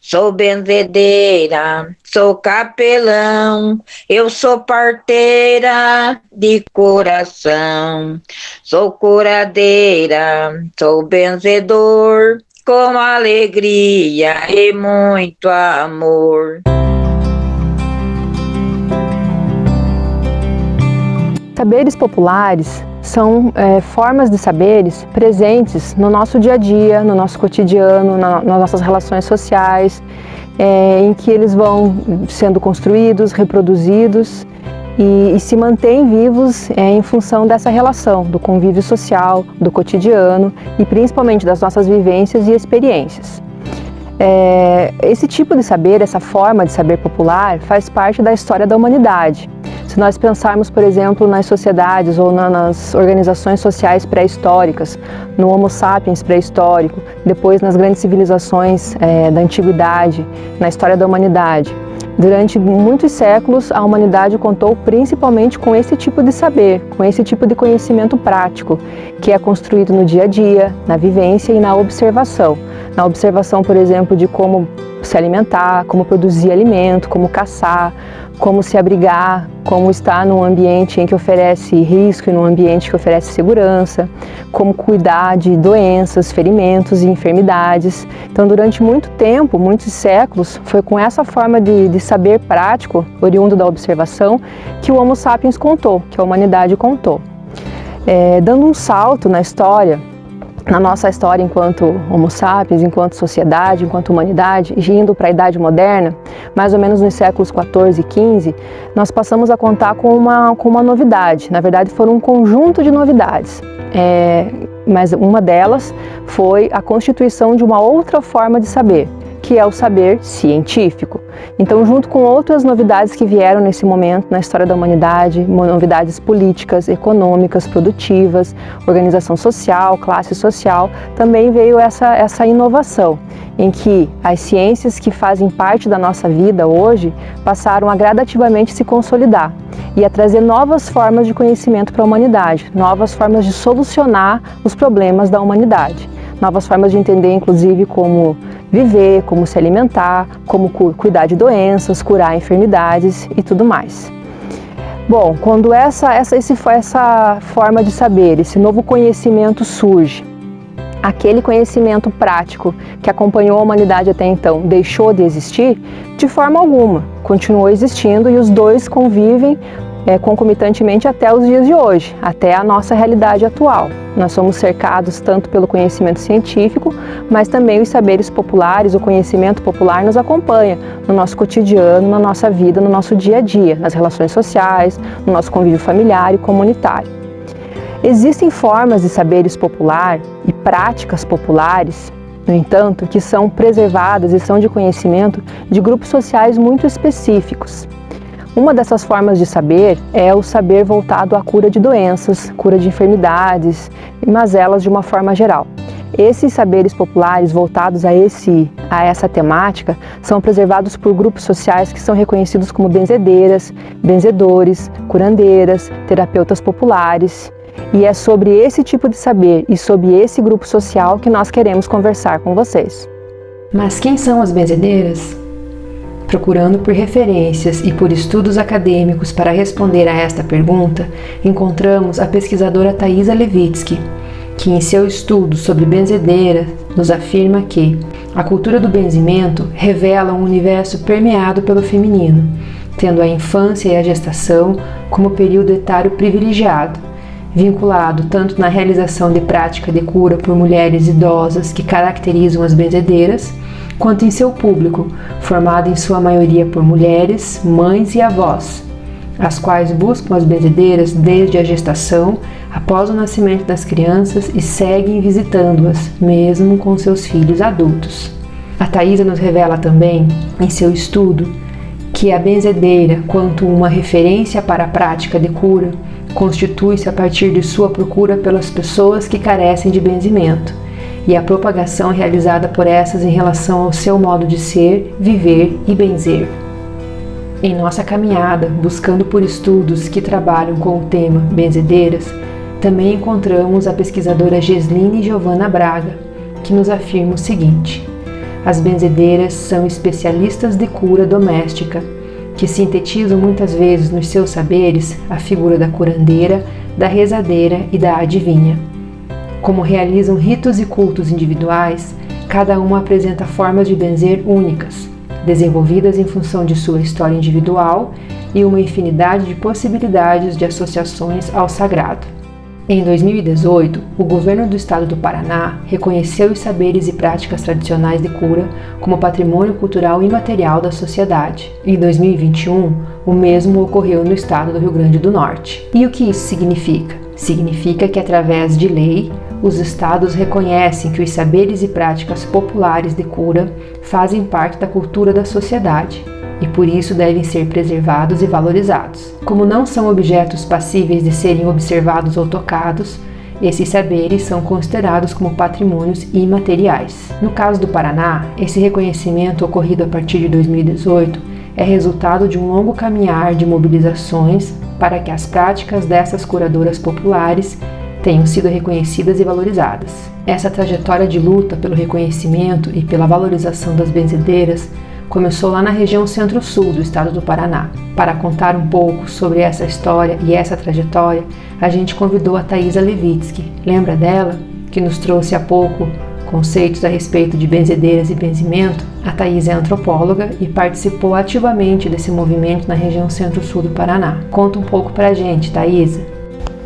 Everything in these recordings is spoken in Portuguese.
Sou benzedeira, sou capelão, eu sou parteira de coração. Sou curadeira, sou benzedor, com alegria e muito amor. Saberes populares são formas de saberes presentes no nosso dia a dia, no nosso cotidiano, nas nossas relações sociais, em que eles vão sendo construídos, reproduzidos e se mantêm vivos em função dessa relação, do convívio social, do cotidiano e principalmente das nossas vivências e experiências. Esse tipo de saber, essa forma de saber popular, faz parte da história da humanidade. Se nós pensarmos, por exemplo, nas sociedades ou nas organizações sociais pré-históricas, no Homo sapiens pré-histórico, depois nas grandes civilizações da antiguidade, na história da humanidade, durante muitos séculos a humanidade contou principalmente com esse tipo de saber, com esse tipo de conhecimento prático, que é construído no dia a dia, na vivência e na observação. Na observação, por exemplo, de como se alimentar, como produzir alimento, como caçar, como se abrigar, como estar num ambiente em que oferece risco e num ambiente que oferece segurança, como cuidar de doenças, ferimentos e enfermidades. Então, durante muito tempo, muitos séculos, foi com essa forma de saber prático, oriundo da observação, que o Homo sapiens contou, que a humanidade contou. Dando um salto na história, na nossa história enquanto Homo sapiens, enquanto sociedade, enquanto humanidade, e indo para a Idade Moderna, mais ou menos nos séculos 14 e 15, nós passamos a contar com uma novidade. Na verdade, foram um conjunto de novidades, mas uma delas foi a constituição de uma outra forma de saber, que é o saber científico. Então, junto com outras novidades que vieram nesse momento na história da humanidade, novidades políticas, econômicas, produtivas, organização social, classe social, também veio essa inovação, em que as ciências que fazem parte da nossa vida hoje passaram a gradativamente se consolidar e a trazer novas formas de conhecimento para a humanidade, novas formas de solucionar os problemas da humanidade, novas formas de entender, inclusive, como viver, como se alimentar, como cuidar de doenças, curar enfermidades e tudo mais. Bom, quando essa forma de saber, esse novo conhecimento surge, aquele conhecimento prático que acompanhou a humanidade até então deixou de existir? De forma alguma, continuou existindo e os dois convivem concomitantemente até os dias de hoje, até a nossa realidade atual. Nós somos cercados tanto pelo conhecimento científico, mas também os saberes populares, o conhecimento popular nos acompanha no nosso cotidiano, na nossa vida, no nosso dia a dia, nas relações sociais, no nosso convívio familiar e comunitário. Existem formas de saberes popular e práticas populares, no entanto, que são preservadas e são de conhecimento de grupos sociais muito específicos. Uma dessas formas de saber é o saber voltado à cura de doenças, cura de enfermidades e mazelas de uma forma geral. Esses saberes populares voltados a essa temática são preservados por grupos sociais que são reconhecidos como benzedeiras, benzedores, curandeiras, terapeutas populares. E é sobre esse tipo de saber e sobre esse grupo social que nós queremos conversar com vocês. Mas quem são as benzedeiras? Procurando por referências e por estudos acadêmicos para responder a esta pergunta, encontramos a pesquisadora Thaisa Levitsky, que em seu estudo sobre benzedeira nos afirma que a cultura do benzimento revela um universo permeado pelo feminino, tendo a infância e a gestação como período etário privilegiado, vinculado tanto na realização de prática de cura por mulheres idosas que caracterizam as benzedeiras, quanto em seu público, formado em sua maioria por mulheres, mães e avós, as quais buscam as benzedeiras desde a gestação, após o nascimento das crianças e seguem visitando-as, mesmo com seus filhos adultos. A Thaisa nos revela também, em seu estudo, que a benzedeira, quanto uma referência para a prática de cura, constitui-se a partir de sua procura pelas pessoas que carecem de benzimento, e a propagação realizada por essas em relação ao seu modo de ser, viver e benzer. Em nossa caminhada, buscando por estudos que trabalham com o tema benzedeiras, também encontramos a pesquisadora Gesline Giovana Braga, que nos afirma o seguinte: As benzedeiras são especialistas de cura doméstica, que sintetizam muitas vezes nos seus saberes a figura da curandeira, da rezadeira e da adivinha. Como realizam ritos e cultos individuais, cada uma apresenta formas de benzer únicas, desenvolvidas em função de sua história individual e uma infinidade de possibilidades de associações ao sagrado. Em 2018, o governo do estado do Paraná reconheceu os saberes e práticas tradicionais de cura como patrimônio cultural imaterial da sociedade. Em 2021, o mesmo ocorreu no estado do Rio Grande do Norte. E o que isso significa? Significa que, através de lei, os estados reconhecem que os saberes e práticas populares de cura fazem parte da cultura da sociedade e por isso devem ser preservados e valorizados. Como não são objetos passíveis de serem observados ou tocados, esses saberes são considerados como patrimônios imateriais. No caso do Paraná, esse reconhecimento ocorrido a partir de 2018 é resultado de um longo caminhar de mobilizações para que as práticas dessas curadoras populares tenham sido reconhecidas e valorizadas. Essa trajetória de luta pelo reconhecimento e pela valorização das benzedeiras começou lá na região centro-sul do estado do Paraná. Para contar um pouco sobre essa história e essa trajetória, a gente convidou a Taísa Levitsky. Lembra dela? Que nos trouxe há pouco conceitos a respeito de benzedeiras e benzimento? A Taísa é antropóloga e participou ativamente desse movimento na região centro-sul do Paraná. Conta um pouco pra gente, Taísa.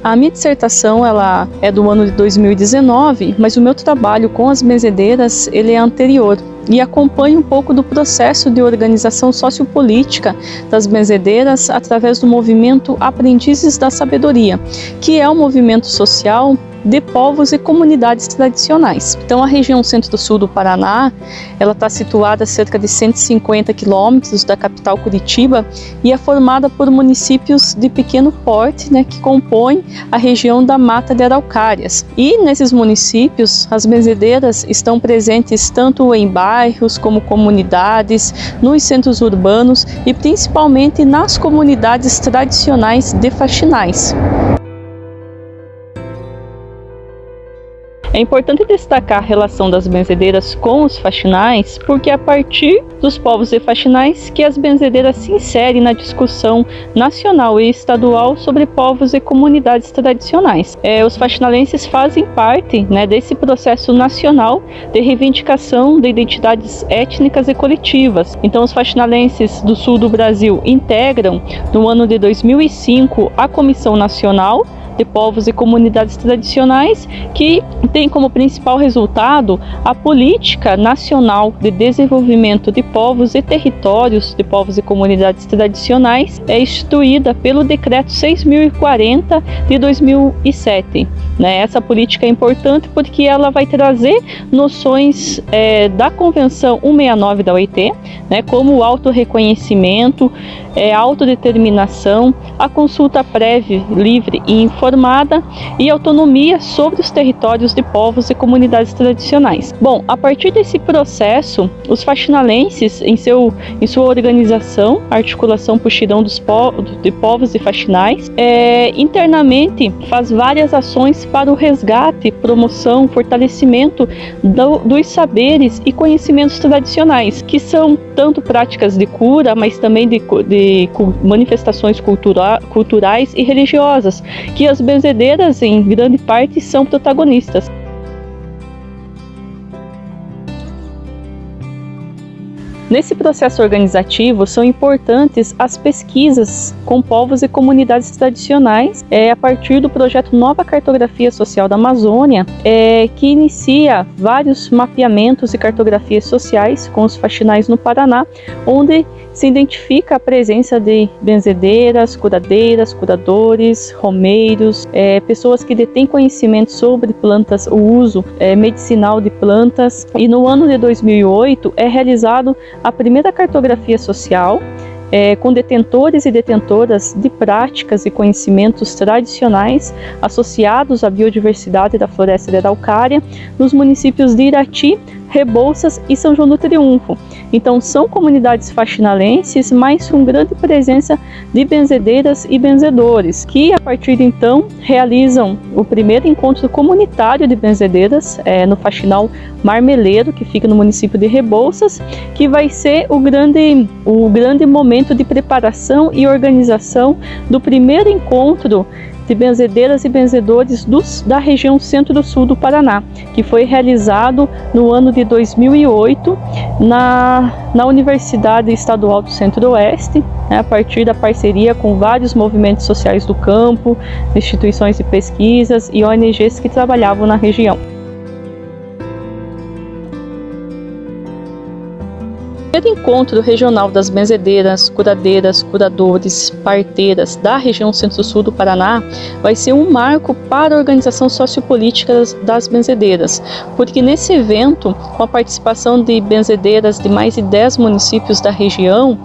A minha dissertação ela é do ano de 2019, mas o meu trabalho com as benzedeiras ele é anterior e acompanha um pouco do processo de organização sociopolítica das benzedeiras através do movimento Aprendizes da Sabedoria, que é um movimento social de povos e comunidades tradicionais. Então a região centro-sul do Paraná, ela está situada a cerca de 150 quilômetros da capital Curitiba e é formada por municípios de pequeno porte, que compõem a região da Mata de Araucárias. E nesses municípios, as benzedeiras estão presentes tanto em bairros como comunidades, nos centros urbanos e principalmente nas comunidades tradicionais de faxinais. É importante destacar a relação das benzedeiras com os faxinais, porque é a partir dos povos e faxinais que as benzedeiras se inserem na discussão nacional e estadual sobre povos e comunidades tradicionais. Os faxinalenses fazem parte desse processo nacional de reivindicação de identidades étnicas e coletivas. Então, os faxinalenses do sul do Brasil integram, no ano de 2005, a Comissão Nacional de Povos e Comunidades Tradicionais, que tem como principal resultado a Política Nacional de Desenvolvimento de Povos e Territórios de Povos e Comunidades Tradicionais, instituída pelo Decreto 6.040 de 2007. Essa política é importante porque ela vai trazer noções da Convenção 169 da OIT, como o autorreconhecimento, autodeterminação, a consulta prévia, livre e informada e autonomia sobre os territórios de povos e comunidades tradicionais. Bom, a partir desse processo, os faxinalenses, em sua organização, articulação Puxirão de Povos e Faxinais, internamente faz várias ações para o resgate, promoção, fortalecimento dos saberes e conhecimentos tradicionais, que são tanto práticas de cura, mas também de manifestações culturais e religiosas, que as benzedeiras, em grande parte, são protagonistas. Nesse processo organizativo, são importantes as pesquisas com povos e comunidades tradicionais, a partir do projeto Nova Cartografia Social da Amazônia, que inicia vários mapeamentos e cartografias sociais com os faxinais no Paraná, onde se identifica a presença de benzedeiras, curadeiras, curadores, romeiros, pessoas que detêm conhecimento sobre plantas, o uso medicinal de plantas. E no ano de 2008 é realizado a primeira cartografia social, com detentores e detentoras de práticas e conhecimentos tradicionais associados à biodiversidade da floresta de Araucária, nos municípios de Irati, Rebouças e São João do Triunfo. Então são comunidades faxinalenses, mas com grande presença de benzedeiras e benzedores, que a partir de então realizam o primeiro encontro comunitário de benzedeiras no Faxinal Marmeleiro, que fica no município de Rebouças, que vai ser o grande momento de preparação e organização do primeiro encontro de benzedeiras e benzedores da região centro-sul do Paraná, que foi realizado no ano de 2008 na Universidade Estadual do Centro-Oeste, a partir da parceria com vários movimentos sociais do campo, instituições de pesquisas e ONGs que trabalhavam na região. O primeiro encontro regional das benzedeiras, curadeiras, curadores, parteiras da região centro-sul do Paraná vai ser um marco para a organização sociopolítica das benzedeiras, porque nesse evento, com a participação de benzedeiras de mais de 10 municípios da região,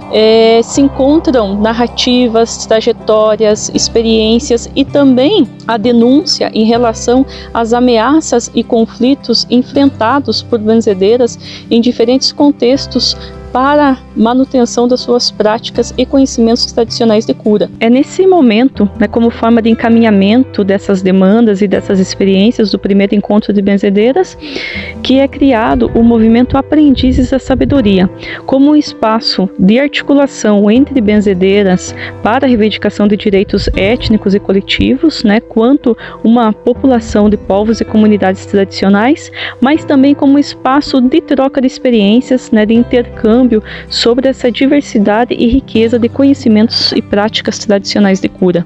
se encontram narrativas, trajetórias, experiências e também a denúncia em relação às ameaças e conflitos enfrentados por benzedeiras em diferentes contextos para manutenção das suas práticas e conhecimentos tradicionais de cura. É nesse momento, como forma de encaminhamento dessas demandas e dessas experiências do primeiro encontro de benzedeiras, que é criado o movimento Aprendizes da Sabedoria, como um espaço de articulação entre benzedeiras para a reivindicação de direitos étnicos e coletivos, quanto uma população de povos e comunidades tradicionais, mas também como espaço de troca de experiências, de intercâmbio sobre essa diversidade e riqueza de conhecimentos e práticas tradicionais de cura.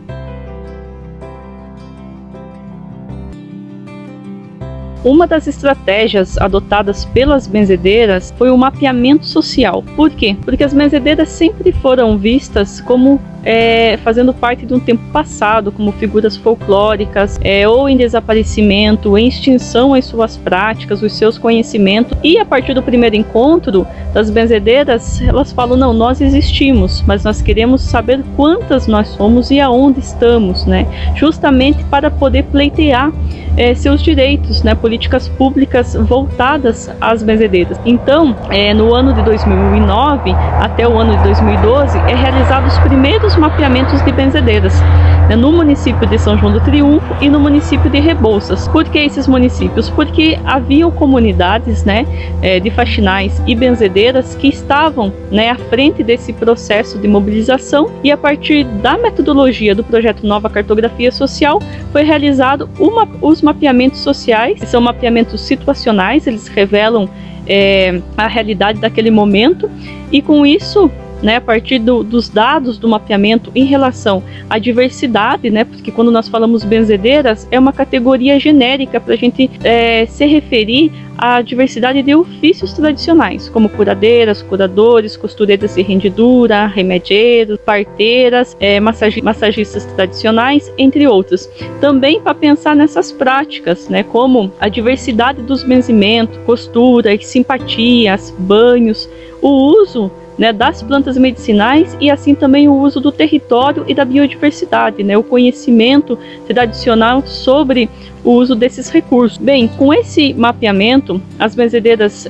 Uma das estratégias adotadas pelas benzedeiras foi o mapeamento social. Por quê? Porque as benzedeiras sempre foram vistas como fazendo parte de um tempo passado, como figuras folclóricas, ou em desaparecimento, em extinção as suas práticas, os seus conhecimentos. E a partir do primeiro encontro das benzedeiras, elas falam, não, nós existimos, mas nós queremos saber quantas nós somos e aonde estamos, justamente para poder pleitear seus direitos, políticas públicas voltadas às benzedeiras. Então, no ano de 2009 até o ano de 2012, realizados os primeiros mapeamentos de benzedeiras no município de São João do Triunfo e no município de Rebouças. Por que esses municípios? Porque haviam comunidades de faxinais e benzedeiras que estavam à frente desse processo de mobilização, e a partir da metodologia do projeto Nova Cartografia Social foi realizado os mapeamentos sociais, que são mapeamentos situacionais, eles revelam a realidade daquele momento, e com isso, a partir dos dados do mapeamento em relação à diversidade, porque quando nós falamos benzedeiras, é uma categoria genérica para a gente se referir à diversidade de ofícios tradicionais, como curadeiras, curadores, costureiras de rendidura, remedieiros, parteiras, massagistas tradicionais, entre outros. Também para pensar nessas práticas, como a diversidade dos benzimentos, costuras, simpatias, banhos, o uso das plantas medicinais e assim também o uso do território e da biodiversidade, o conhecimento tradicional sobre o uso desses recursos. Bem, com esse mapeamento, as benzedeiras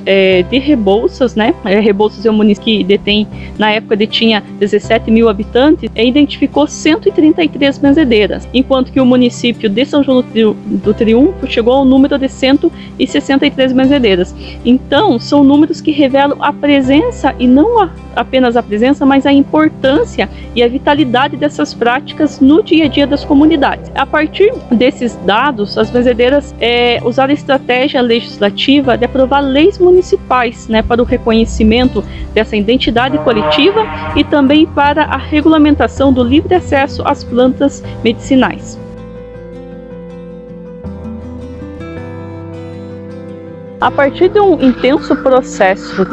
de Rebouças, Rebouças é um município que detém, na época detinha 17 mil habitantes, identificou 133 benzedeiras, enquanto que o município de São João do Triunfo chegou ao número de 163 benzedeiras. Então, são números que revelam a presença, e não apenas a presença, mas a importância e a vitalidade dessas práticas no dia a dia das comunidades. A partir desses dados, as benzedeiras usaram a estratégia legislativa de aprovar leis municipais para o reconhecimento dessa identidade coletiva e também para a regulamentação do livre acesso às plantas medicinais. A partir de um intenso processo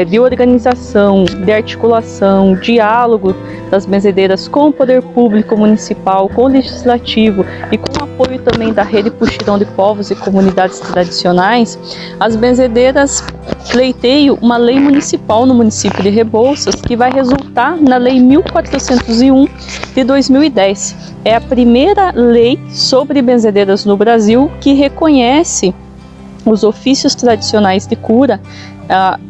de organização, de articulação, diálogo das benzedeiras com o poder público municipal, com o legislativo e com o apoio também da Rede Puxirão de Povos e Comunidades Tradicionais, as benzedeiras pleiteiam uma lei municipal no município de Rebouças, que vai resultar na Lei 1401 de 2010. É a primeira lei sobre benzedeiras no Brasil que reconhece os ofícios tradicionais de cura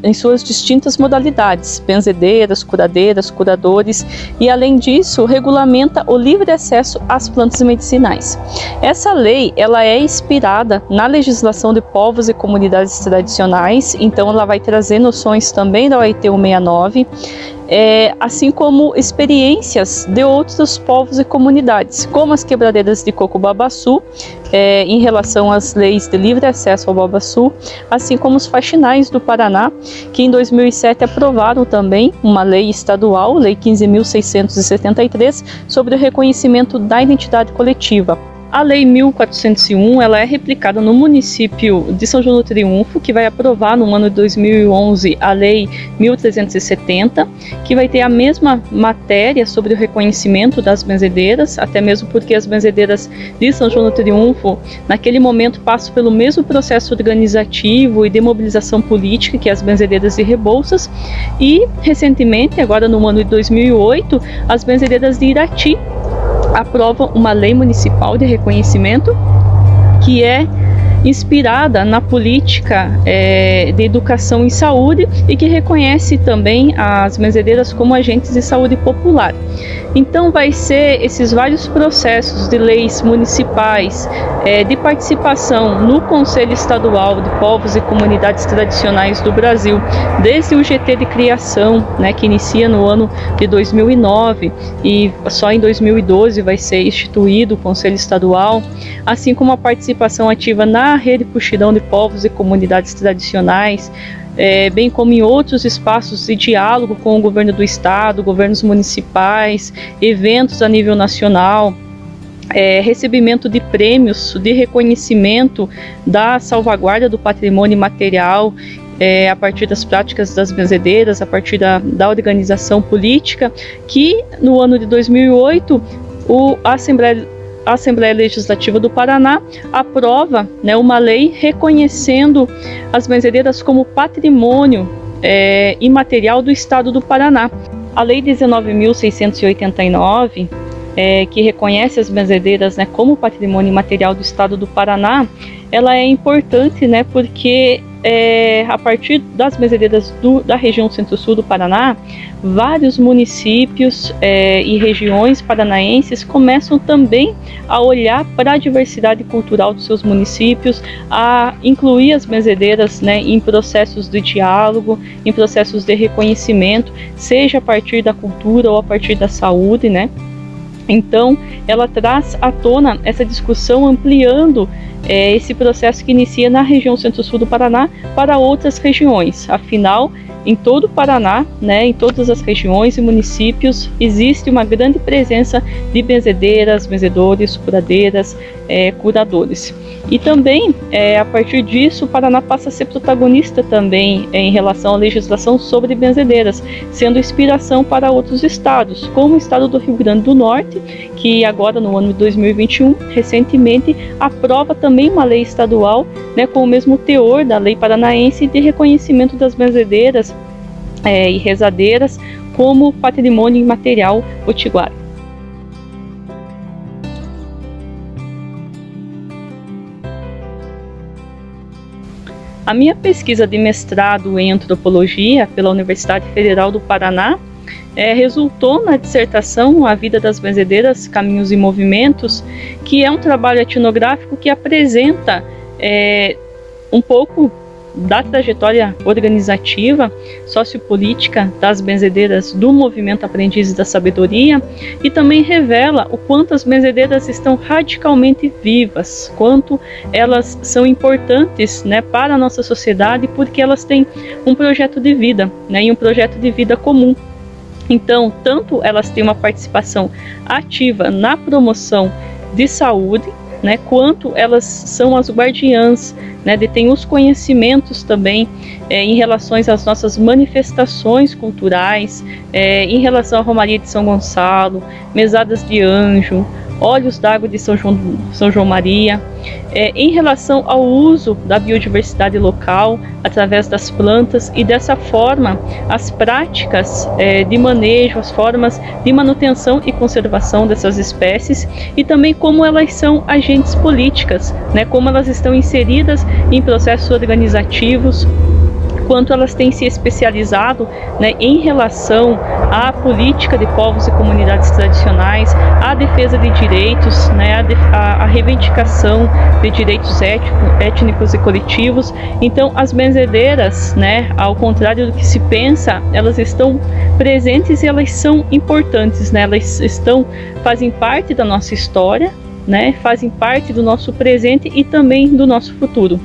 em suas distintas modalidades, benzedeiras, curadeiras, curadores, e além disso regulamenta o livre acesso às plantas medicinais. Essa lei ela é inspirada na legislação de povos e comunidades tradicionais, então ela vai trazer noções também da OIT 169, assim como experiências de outros povos e comunidades, como as quebradeiras de coco babaçu, em relação às leis de livre acesso ao babaçu, assim como os faxinais do Paraná, que em 2007 aprovaram também uma lei estadual, Lei 15.673, sobre o reconhecimento da identidade coletiva. A Lei 1401 ela é replicada no município de São João do Triunfo, que vai aprovar no ano de 2011 a Lei 1370, que vai ter a mesma matéria sobre o reconhecimento das benzedeiras, até mesmo porque as benzedeiras de São João do Triunfo, naquele momento, passam pelo mesmo processo organizativo e de mobilização política que as benzedeiras de Rebouças, e recentemente, agora no ano de 2008, as benzedeiras de Irati aprova uma lei municipal de reconhecimento que é inspirada na política de educação e saúde e que reconhece também as benzedeiras como agentes de saúde popular. Então vai ser esses vários processos de leis municipais, de participação no Conselho Estadual de Povos e Comunidades Tradicionais do Brasil, desde o GT de criação, que inicia no ano de 2009 e só em 2012 vai ser instituído o Conselho Estadual, assim como a participação ativa na Rede Puxidão de Povos e Comunidades Tradicionais, bem como em outros espaços de diálogo com o governo do estado, governos municipais, eventos a nível nacional, recebimento de prêmios de reconhecimento da salvaguarda do patrimônio material, a partir das práticas das benzedeiras, a partir da organização política, que no ano de 2008 a Assembleia Legislativa do Paraná aprova uma lei reconhecendo as benzedeiras como patrimônio imaterial do Estado do Paraná. A Lei 19.689, que reconhece as benzedeiras como patrimônio imaterial do Estado do Paraná, ela é importante porque a partir das benzedeiras da região centro-sul do Paraná, vários municípios e regiões paranaenses começam também a olhar para a diversidade cultural dos seus municípios, a incluir as benzedeiras em processos de diálogo, em processos de reconhecimento, seja a partir da cultura ou a partir da saúde, Então, ela traz à tona essa discussão, ampliando esse processo que inicia na região centro-sul do Paraná para outras regiões. Afinal, em todo o Paraná, em todas as regiões e municípios, existe uma grande presença de benzedeiras, benzedores, curadeiras, curadores. E também, a partir disso, o Paraná passa a ser protagonista também em relação à legislação sobre benzedeiras, sendo inspiração para outros estados, como o estado do Rio Grande do Norte, que agora no ano de 2021, recentemente, aprova também uma lei estadual, com o mesmo teor da lei paranaense de reconhecimento das benzedeiras e rezadeiras como patrimônio imaterial potiguar. A minha pesquisa de mestrado em antropologia pela Universidade Federal do Paraná resultou na dissertação A Vida das Benzedeiras, Caminhos e Movimentos, que é um trabalho etnográfico que apresenta um pouco da trajetória organizativa, sociopolítica das benzedeiras do movimento Aprendizes da Sabedoria, e também revela o quanto as benzedeiras estão radicalmente vivas, quanto elas são importantes para a nossa sociedade, porque elas têm um projeto de vida, e um projeto de vida comum. Então, tanto elas têm uma participação ativa na promoção de saúde, quanto elas são as guardiãs, detêm os conhecimentos também em relação às nossas manifestações culturais, em relação à Romaria de São Gonçalo, Mesadas de Anjo, Olhos d'Água de São João Maria, em relação ao uso da biodiversidade local através das plantas e dessa forma as práticas de manejo, as formas de manutenção e conservação dessas espécies e também como elas são agentes políticas, né, como elas estão inseridas em processos organizativos, quanto elas têm se especializado, né, em relação à política de povos e comunidades tradicionais, à defesa de direitos, né, à reivindicação de direitos étnicos e coletivos. Então, as benzedeiras, né, ao contrário do que se pensa, elas estão presentes e elas são importantes, né, elas fazem parte da nossa história, né, fazem parte do nosso presente e também do nosso futuro.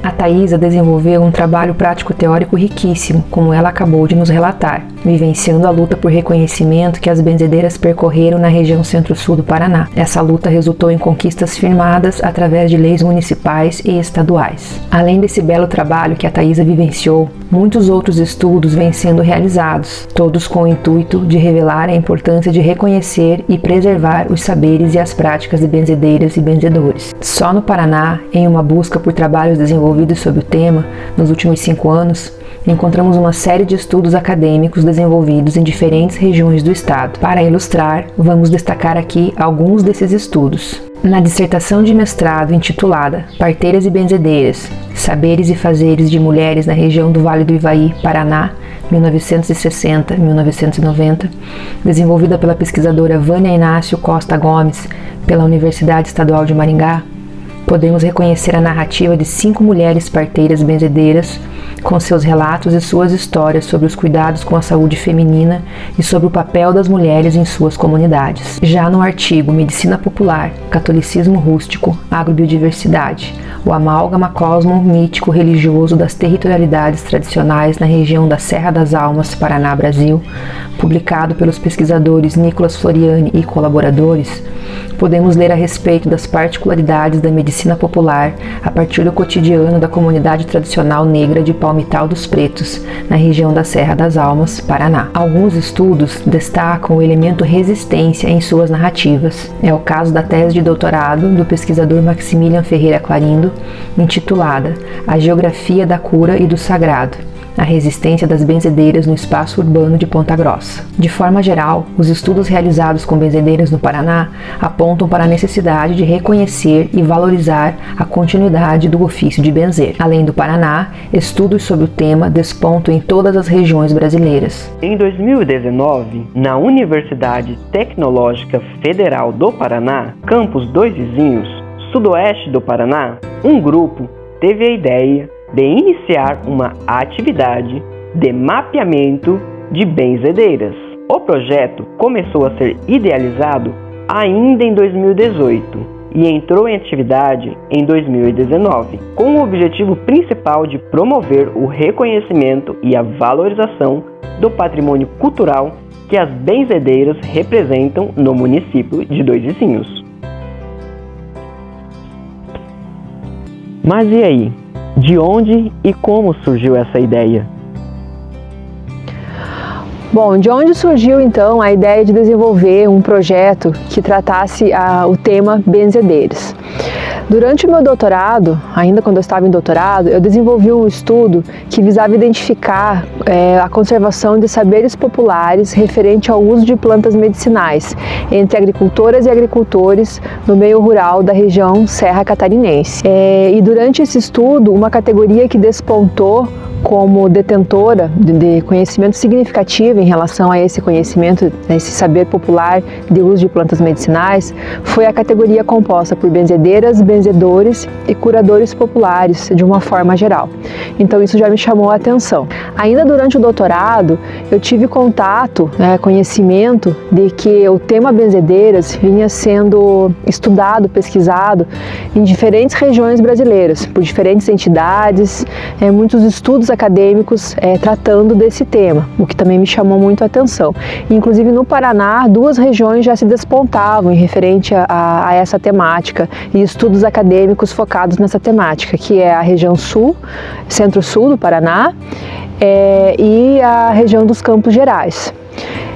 A Thaisa desenvolveu um trabalho prático-teórico riquíssimo, como ela acabou de nos relatar, vivenciando a luta por reconhecimento que as benzedeiras percorreram na região centro-sul do Paraná. Essa luta resultou em conquistas firmadas através de leis municipais e estaduais. Além desse belo trabalho que a Thaisa vivenciou, muitos outros estudos vêm sendo realizados, todos com o intuito de revelar a importância de reconhecer e preservar os saberes e as práticas de benzedeiras e benzedores. Só no Paraná, em uma busca por trabalhos desenvolvidos sobre o tema, nos últimos 5 anos, encontramos uma série de estudos acadêmicos desenvolvidos em diferentes regiões do estado. Para ilustrar, vamos destacar aqui alguns desses estudos. Na dissertação de mestrado intitulada Parteiras e Benzedeiras, Saberes e Fazeres de Mulheres na região do Vale do Ivaí, Paraná, 1960-1990, desenvolvida pela pesquisadora Vânia Inácio Costa Gomes, pela Universidade Estadual de Maringá, podemos reconhecer a narrativa de 5 mulheres parteiras benzedeiras, com seus relatos e suas histórias sobre os cuidados com a saúde feminina e sobre o papel das mulheres em suas comunidades. Já no artigo Medicina Popular, Catolicismo Rústico, Agrobiodiversidade, o amálgama cosmo-mítico religioso das territorialidades tradicionais na região da Serra das Almas, Paraná, Brasil, publicado pelos pesquisadores Nicolas Floriani e colaboradores, podemos ler a respeito das particularidades da medicina popular a partir do cotidiano da comunidade tradicional negra de Palmital dos Pretos, na região da Serra das Almas, Paraná. Alguns estudos destacam o elemento resistência em suas narrativas. É o caso da tese de doutorado do pesquisador Maximilian Ferreira Clarindo, intitulada A Geografia da Cura e do Sagrado, a resistência das benzedeiras no espaço urbano de Ponta Grossa. De forma geral, os estudos realizados com benzedeiras no Paraná apontam para a necessidade de reconhecer e valorizar a continuidade do ofício de benzer. Além do Paraná, estudos sobre o tema despontam em todas as regiões brasileiras. Em 2019, na Universidade Tecnológica Federal do Paraná, campus Dois Vizinhos, sudoeste do Paraná, um grupo teve a ideia de iniciar uma atividade de mapeamento de benzedeiras. O projeto começou a ser idealizado ainda em 2018 e entrou em atividade em 2019, com o objetivo principal de promover o reconhecimento e a valorização do patrimônio cultural que as benzedeiras representam no município de Dois Vizinhos. Mas e aí? De onde e como surgiu essa ideia? Bom, de onde surgiu então a ideia de desenvolver um projeto que tratasse o tema benzedeiras? Durante o meu doutorado, ainda quando eu estava em doutorado, eu desenvolvi um estudo que visava identificar a conservação de saberes populares referente ao uso de plantas medicinais entre agricultoras e agricultores no meio rural da região Serra Catarinense. E durante esse estudo, uma categoria que despontou como detentora de conhecimento significativo em relação a esse conhecimento, a esse saber popular de uso de plantas medicinais, foi a categoria composta por benzedeiras, benzedores e curadores populares, de uma forma geral. Então isso já me chamou a atenção. Ainda durante o doutorado, eu tive contato, conhecimento de que o tema benzedeiras vinha sendo estudado, pesquisado em diferentes regiões brasileiras, por diferentes entidades, muitos estudos acadêmicos tratando desse tema, o que também me chamou muito a atenção. Inclusive no Paraná, 2 regiões já se despontavam em referente a essa temática e estudos acadêmicos focados nessa temática, que é a região sul, centro-sul do Paraná e a região dos Campos Gerais.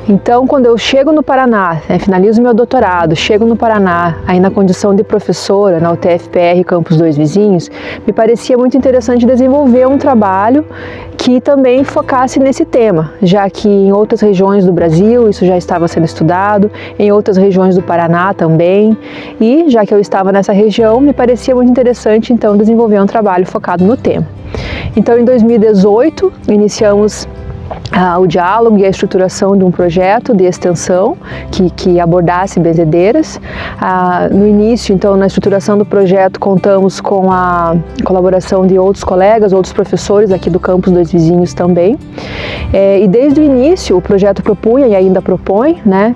Então, quando eu chego no Paraná, finalizo meu doutorado, chego no Paraná, aí na condição de professora, na UTFPR Campus Dois Vizinhos, me parecia muito interessante desenvolver um trabalho que também focasse nesse tema, já que em outras regiões do Brasil isso já estava sendo estudado, em outras regiões do Paraná também, e já que eu estava nessa região, me parecia muito interessante então desenvolver um trabalho focado no tema. Então, em 2018, iniciamos o diálogo e a estruturação de um projeto de extensão que abordasse benzedeiras. No início, então, na estruturação do projeto, contamos com a colaboração de outros colegas, outros professores aqui do Campus Dois Vizinhos também. E desde o início, o projeto propunha e ainda propõe, né,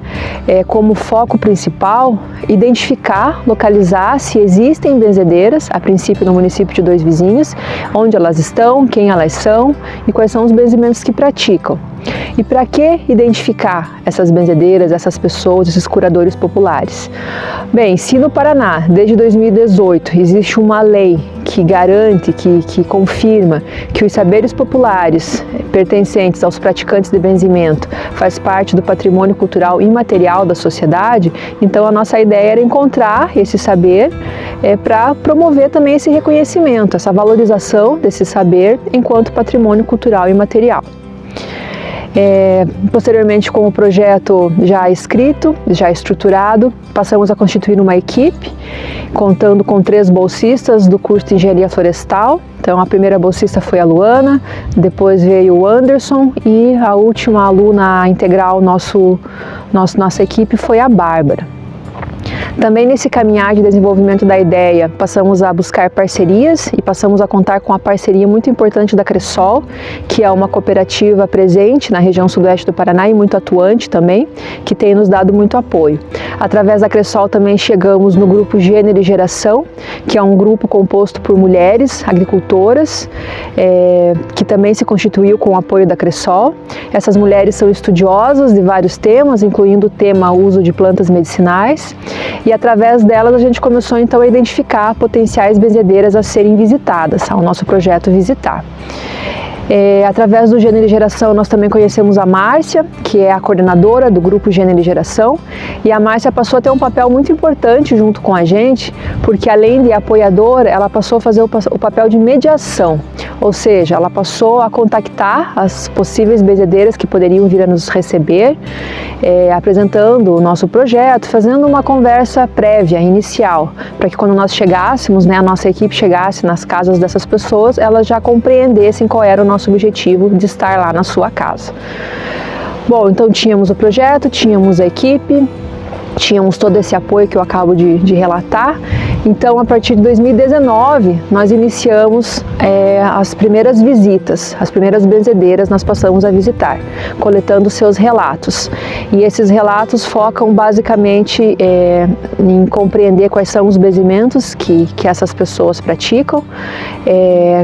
como foco principal, identificar, localizar se existem benzedeiras, a princípio no município de Dois Vizinhos, onde elas estão, quem elas são e quais são os benzimentos que praticam. E para que identificar essas benzedeiras, essas pessoas, esses curadores populares? Bem, se no Paraná, desde 2018, existe uma lei que garante, que confirma que os saberes populares pertencentes aos praticantes de benzimento faz parte do patrimônio cultural imaterial da sociedade, então a nossa ideia era encontrar esse saber para promover também esse reconhecimento, essa valorização desse saber enquanto patrimônio cultural imaterial. Posteriormente, com o projeto já escrito, já estruturado, passamos a constituir uma equipe, contando com 3 bolsistas do curso de Engenharia Florestal. Então, a primeira bolsista foi a Luana, depois veio o Anderson e a última aluna integral nossa equipe foi a Bárbara. Também nesse caminhar de desenvolvimento da ideia, passamos a buscar parcerias e passamos a contar com a parceria muito importante da Cressol, que é uma cooperativa presente na região sudoeste do Paraná e muito atuante também, que tem nos dado muito apoio. Através da Cressol também chegamos no grupo Gênero e Geração, que é um grupo composto por mulheres agricultoras, que também se constituiu com o apoio da Cressol. Essas mulheres são estudiosas de vários temas, incluindo o tema uso de plantas medicinais, e através delas a gente começou então a identificar potenciais benzedeiras a serem visitadas, ao nosso projeto Visitar. Através do Gênero e Geração nós também conhecemos a Márcia, que é a coordenadora do grupo Gênero e Geração, e a Márcia passou a ter um papel muito importante junto com a gente, porque além de apoiadora, ela passou a fazer o papel de mediação, ou seja, ela passou a contactar as possíveis benzedeiras que poderiam vir a nos receber, apresentando o nosso projeto, fazendo uma conversa prévia, inicial, para que quando nós chegássemos, a nossa equipe chegasse nas casas dessas pessoas, elas já compreendessem qual era o nosso objetivo de estar lá na sua casa. Bom, então tínhamos o projeto, tínhamos a equipe, tínhamos todo esse apoio que eu acabo de relatar. Então, a partir de 2019, nós iniciamos as primeiras visitas, as primeiras benzedeiras nós passamos a visitar, coletando seus relatos. E esses relatos focam basicamente em compreender quais são os benzimentos que essas pessoas praticam,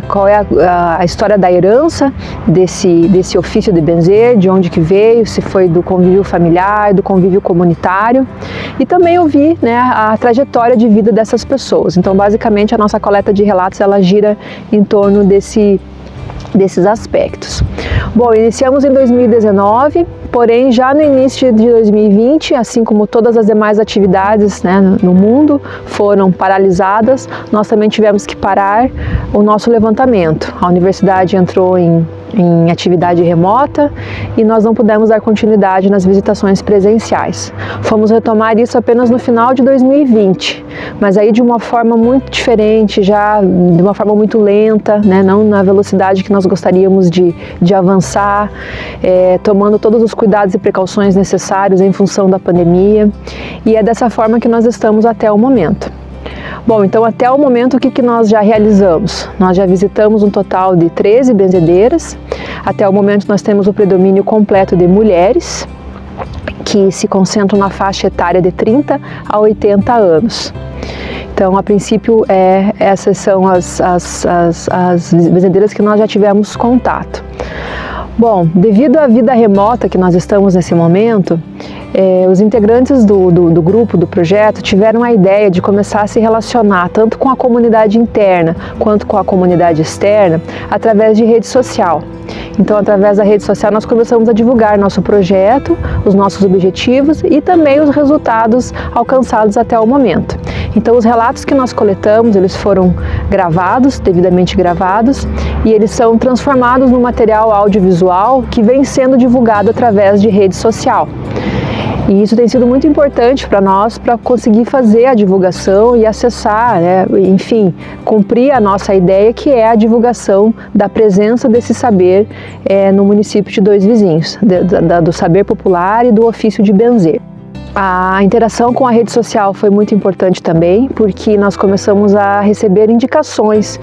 qual é a história da herança desse ofício de benzer, de onde que veio, se foi do convívio familiar, do convívio comunitário, e também ouvir a trajetória de vida dessas pessoas. Então, basicamente, a nossa coleta de relatos ela gira em torno desses aspectos. Bom, iniciamos em 2019, porém já no início de 2020, assim como todas as demais atividades no mundo foram paralisadas, nós também tivemos que parar o nosso levantamento. A universidade entrou em atividade remota e nós não pudemos dar continuidade nas visitações presenciais. Fomos retomar isso apenas no final de 2020, mas aí de uma forma muito diferente, já de uma forma muito lenta, não na velocidade que nós gostaríamos de avançar, tomando todos os cuidados e precauções necessários em função da pandemia, e é dessa forma que nós estamos até o momento. Bom, então até o momento o que nós já realizamos? Nós já visitamos um total de 13 benzedeiras. Até o momento nós temos o predomínio completo de mulheres, que se concentram na faixa etária de 30 a 80 anos. Então, a princípio, essas são as benzedeiras que nós já tivemos contato. Bom, devido à vida remota que nós estamos nesse momento, os integrantes do grupo, do projeto, tiveram a ideia de começar a se relacionar tanto com a comunidade interna quanto com a comunidade externa através de rede social. Então, através da rede social, nós começamos a divulgar nosso projeto, os nossos objetivos e também os resultados alcançados até o momento. Então, os relatos que nós coletamos, eles foram gravados, devidamente gravados, e eles são transformados num material audiovisual que vem sendo divulgado através de rede social. E isso tem sido muito importante para nós, para conseguir fazer a divulgação e acessar, enfim, cumprir a nossa ideia, que é a divulgação da presença desse saber no município de Dois Vizinhos, do saber popular e do ofício de benzer. A interação com a rede social foi muito importante também, porque nós começamos a receber indicações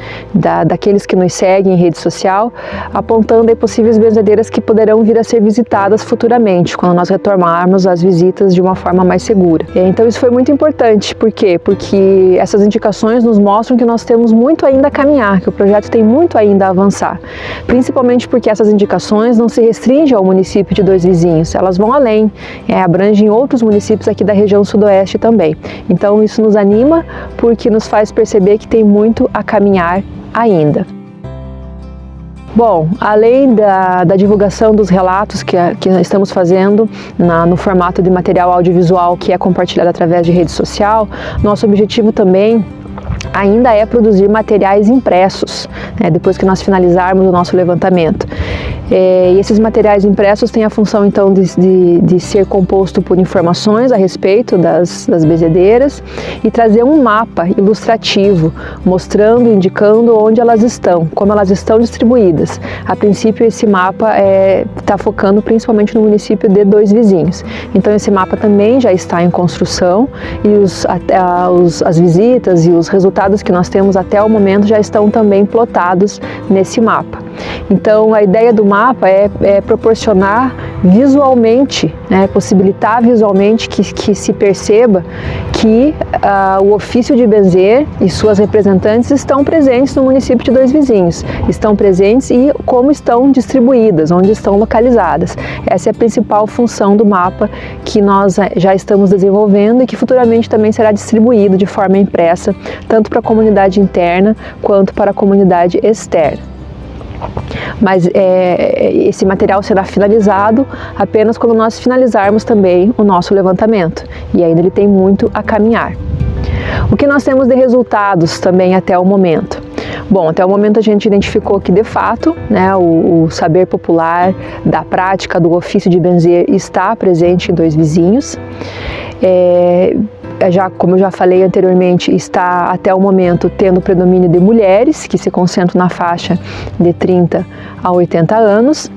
daqueles que nos seguem em rede social, apontando aí possíveis benzedeiras que poderão vir a ser visitadas futuramente, quando nós retomarmos as visitas de uma forma mais segura. Então isso foi muito importante. Por quê? Porque essas indicações nos mostram que nós temos muito ainda a caminhar, que o projeto tem muito ainda a avançar. Principalmente porque essas indicações não se restringem ao município de Dois Vizinhos, elas vão além, abrangem outros municípios aqui da região sudoeste também. Então isso nos anima, porque nos faz perceber que tem muito a caminhar ainda. Bom, além da divulgação dos relatos que estamos fazendo no formato de material audiovisual que é compartilhado através de rede social, nosso objetivo também ainda é produzir materiais impressos, depois que nós finalizarmos o nosso levantamento. E esses materiais impressos têm a função, então, de ser composto por informações a respeito das benzedeiras e trazer um mapa ilustrativo, mostrando, indicando onde elas estão, como elas estão distribuídas. A princípio, esse mapa está focando principalmente no município de Dois Vizinhos. Então, esse mapa também já está em construção e as visitas e os resultados que nós temos até o momento já estão também plotados nesse mapa. Então, a ideia do mapa é proporcionar visualmente, possibilitar visualmente que se perceba que o ofício de benzer e suas representantes estão presentes no município de Dois Vizinhos, estão presentes e como estão distribuídas, onde estão localizadas. Essa é a principal função do mapa que nós já estamos desenvolvendo e que futuramente também será distribuído de forma impressa, tanto para a comunidade interna quanto para a comunidade externa. Mas esse material será finalizado apenas quando nós finalizarmos também o nosso levantamento, e ainda ele tem muito a caminhar. O que nós temos de resultados também até o momento? Bom, até o momento a gente identificou que, de fato, o saber popular da prática do ofício de benzer está presente em Dois Vizinhos. Como eu já falei anteriormente, está até o momento tendo predomínio de mulheres, que se concentram na faixa de 30 a 80 anos.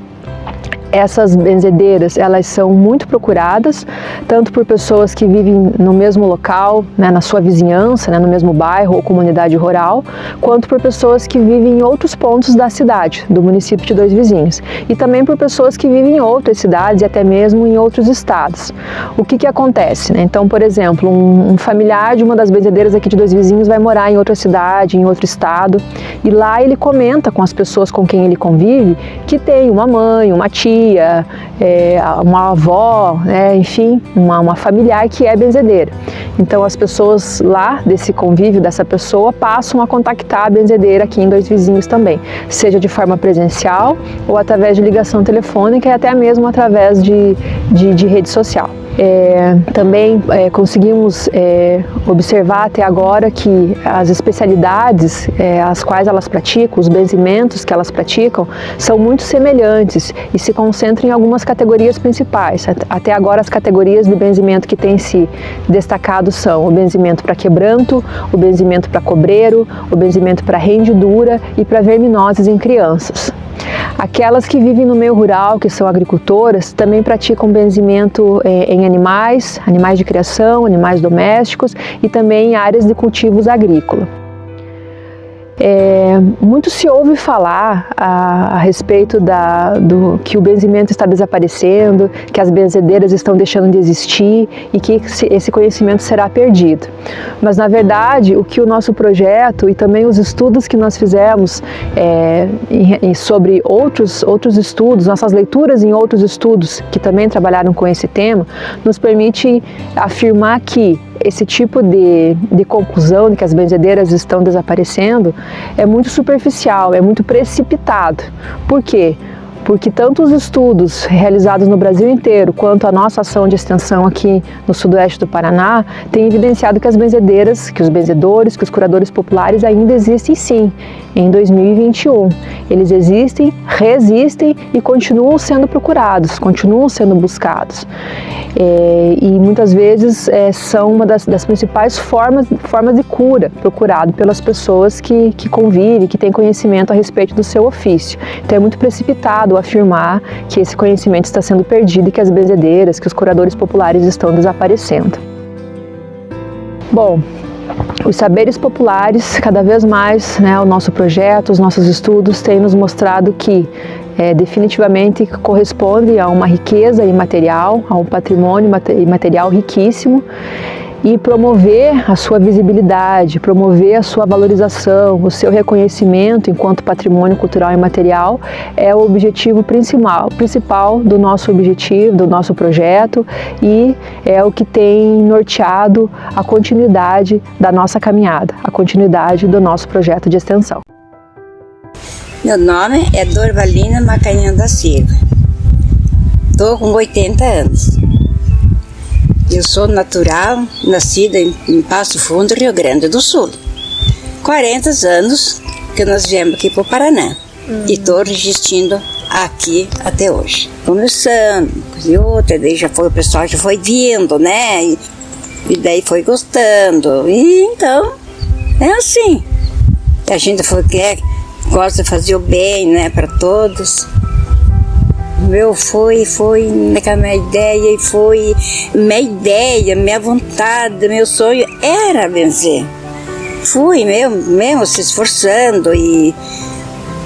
Essas benzedeiras, elas são muito procuradas, tanto por pessoas que vivem no mesmo local, na sua vizinhança, no mesmo bairro ou comunidade rural, quanto por pessoas que vivem em outros pontos da cidade, do município de Dois Vizinhos, e também por pessoas que vivem em outras cidades e até mesmo em outros estados. O que acontece? Então, por exemplo, um familiar de uma das benzedeiras aqui de Dois Vizinhos vai morar em outra cidade, em outro estado, e lá ele comenta com as pessoas com quem ele convive que tem uma mãe, uma tia, uma avó, enfim, uma familiar que é benzedeira. Então as pessoas lá desse convívio dessa pessoa passam a contactar a benzedeira aqui em Dois Vizinhos também, seja de forma presencial ou através de ligação telefônica e até mesmo através de rede social. Também conseguimos observar até agora que as especialidades as quais elas praticam, os benzimentos que elas praticam, são muito semelhantes e se concentram em algumas categorias principais. Até agora as categorias de benzimento que têm se destacado são o benzimento para quebranto, o benzimento para cobreiro, o benzimento para rendidura e para verminoses em crianças. Aquelas que vivem no meio rural, que são agricultoras, também praticam benzimento em animais de criação, animais domésticos e também em áreas de cultivos agrícolas. Muito se ouve falar a respeito do que o benzimento está desaparecendo, que as benzedeiras estão deixando de existir e que esse conhecimento será perdido. Mas, na verdade, o que o nosso projeto e também os estudos que nós fizemos sobre outros estudos, nossas leituras em outros estudos que também trabalharam com esse tema, nos permite afirmar que esse tipo de conclusão de que as benzedeiras estão desaparecendo é muito superficial, é muito precipitado. Por quê? porque tanto os estudos realizados no Brasil inteiro, quanto a nossa ação de extensão aqui no sudoeste do Paraná, têm evidenciado que as benzedeiras, que os benzedores, que os curadores populares ainda existem sim, em 2021. Eles existem, resistem e continuam sendo procurados, continuam sendo buscados. E muitas vezes são uma das principais formas de cura procurado pelas pessoas que convivem, que têm conhecimento a respeito do seu ofício. Então é muito precipitado afirmar que esse conhecimento está sendo perdido e que as benzedeiras, que os curadores populares estão desaparecendo. Bom, os saberes populares, cada vez mais, o nosso projeto, os nossos estudos têm nos mostrado que definitivamente corresponde a uma riqueza imaterial, a um patrimônio imaterial riquíssimo, e promover a sua visibilidade, promover a sua valorização, o seu reconhecimento enquanto patrimônio cultural imaterial é o objetivo principal do nosso objetivo, do nosso projeto, e é o que tem norteado a continuidade da nossa caminhada, a continuidade do nosso projeto de extensão. Meu nome é Dorvalina Macanhã da Silva. Estou com 80 anos. Eu sou natural, nascida em Passo Fundo, Rio Grande do Sul. 40 anos que nós viemos aqui para o Paraná. E estou resistindo aqui até hoje. Começando, e outra, daí o pessoal já foi vindo, né? E daí foi gostando. E então, é assim. A gente gosta de fazer o bem, né, para todos. Minha vontade, meu sonho era vencer. Fui mesmo se esforçando e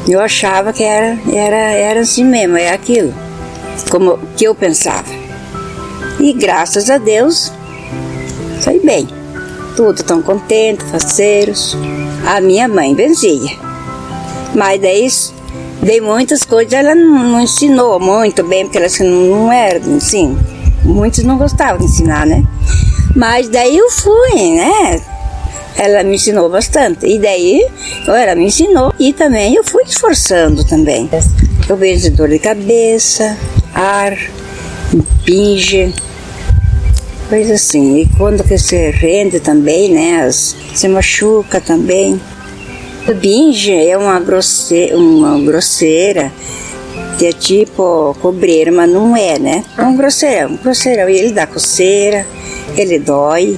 eu achava que era assim mesmo, é aquilo, como que eu pensava. E graças a Deus, foi bem. Tudo tão contente, faceiros. A minha mãe benzia, mas daí muitas coisas ela não ensinou muito bem, porque ela não era de ensino. Muitos não gostavam de ensinar, né? Mas daí eu fui, né? Ela me ensinou bastante. E daí ela me ensinou e também eu fui esforçando também. Eu vejo dor de cabeça, ar, pinge, coisa assim. E quando que você rende também, né? Se machuca também. O binge é uma grosseira, que é tipo cobreira, mas não é, né? É um grosseirão. Ele dá coceira, ele dói.